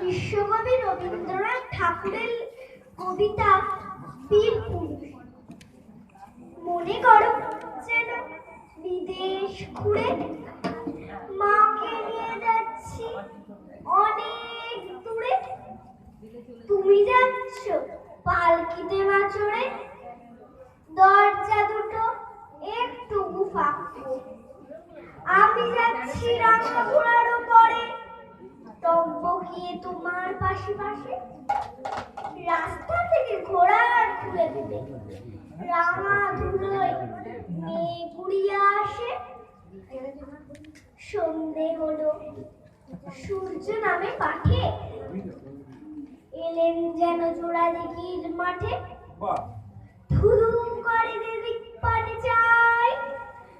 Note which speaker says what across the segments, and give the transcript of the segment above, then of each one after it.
Speaker 1: বিশ্বকবি রবীন্দ্রনাথ ঠাকুরের কবিতা বীর পুরুষ। মনে করো যেন বিদেশ ঘুরে মাকে নিয়ে যাচ্ছি অনেক দূরে। তুমি যাচ্ছ পালকিতে চড়ে, দরজা দুটো একটু ফাঁক। আমি যাচ্ছি রাঙা ঘোড়ার উপরে, টকবকিয়ে তোমার পাশে পাশে। রাস্তা থেকে ঘোড়ার ঘুরে ঘুরে রাঙা ধুলোয় মেয়ে ঘুরিয়া আসে। সন্ধে হলো, সূর্য নামে পাঠে, এলেন যেন জোড়া দিঘির মাঠে। ধুধু করে দিক পানে যায়,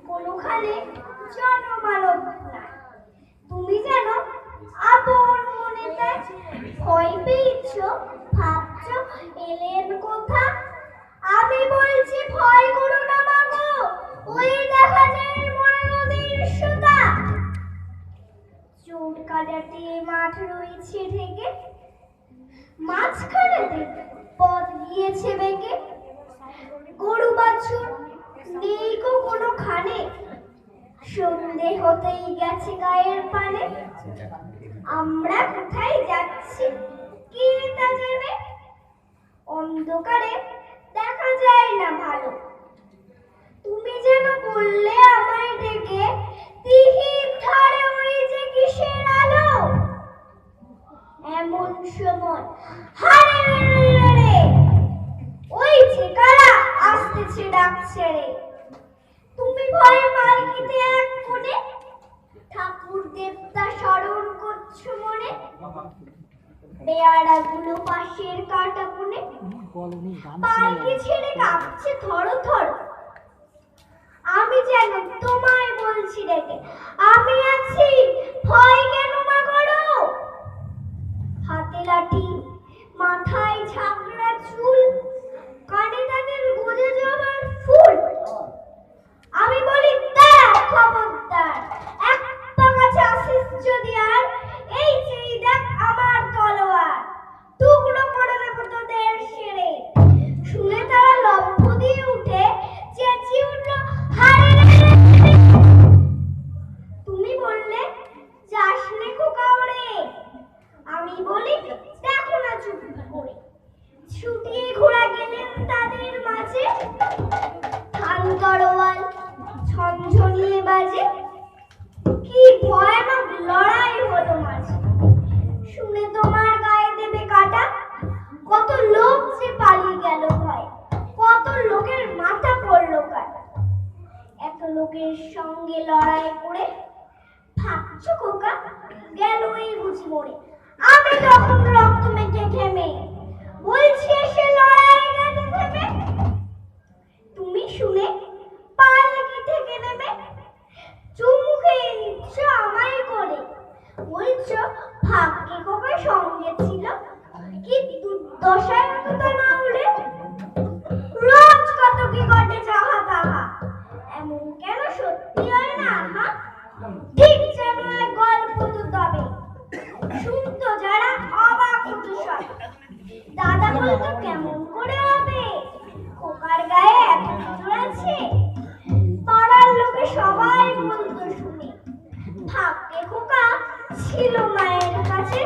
Speaker 1: কোনোখানে জনমানব নাই। তুমি যেন আপন মনে ভয় পেয়েছ, ভাবছ এলেন কোথা। আমি বলছি ভয় করো না মাগো, ওই দেখা যায় মরা নদীর সুতা। চোর কাটাতে মাঠ রয়েছে ঢেকে, মাঝখানেতে পথ গিয়েছে বেঁকে। গরু বাছুর নেই গো কোনোখানে, সন্ধে হতেই গেছে গায়ের পানে। আমরা কোথায় যাচ্ছি কে তা জেনে, অন্ধকারে দেখা যায় না ভালো। তুমি যেন বললে আমায় ডেকে, দিঘির ধারে ওই যে কিসের আলো। এমন সময় হারে রে, ওই যে কারা আসতেছে ডাক ছেড়ে। তুমি ভয়ে পালকিতে এক কোণে, ঠাকুর দেবতা স্মরণ করছো মনে। পেয়ারা গুলো পাশের কাটা কোণে, পালকি ছেড়ে কাঁপছে থর থর। আমি যেন তোমায় বলছি ডেকে, আমি আছি, ভয় কেন মা করো। হাতে লাঠি, মাথায় ঝাঁকড়া চুল, কানে তাদের গোজে জবার ফুল। আমি বলি দাঁড়া খবরদার, এক পা কাছে আসিস যদি আর, এই সেই দেখ আমার তলোয়ার, টুকরো করে দেবো তোদের সেরে। শুনে তারা লম্ফ দিয়ে উঠে চেঁচিয়ে উঠল, হারে রে। তুমি বললে যাস নে খোকা ওরে, আমি বলি দেখো না চুপ করে। ছুটিয়ে ঘোড়া গেলেন তাদের মাঝে, ধান তরোয়াল ঝনঝনিয়ে বাজে। কি ভয়ানক লড়াই হলো মাঝে, শুনে তোমার গায়ে দেবে কাটা। কত লোক যে পালিয়ে গেল ভয়, কত লোকের মাথা পড়লো কাটা। এত লোকের সঙ্গে লড়াই করে ভাবছ খোকা গেল এই বুঝি মরে। আমি তখন রক্ত মেখে ঘেমে বলছি এসে লড়াই গেছে থেমে। তুমি শুনে পালকি থেকে নেমে চুমু খেয়ে নিচ্ছ আমায় করে, বলছো ভাগ্যে খোকা সঙ্গে ছিল, কি দুর্দশায় তো না উড়ে। রোজ কত কি ঘটে যাহা তাহা, এমন কেন সত্যি হয় না আহা। ঠিক যেন এক গল্প তো তবে, শুনতো যারা অবাক হতো সব। দাদা বলতো কেমন করে হবে, খোকার গায়ে এত নজর আছে। পাড়ার লোকে সবাই বলতো শুনে, ভাগ্যে খোকা ছিল মায়ের কাছে।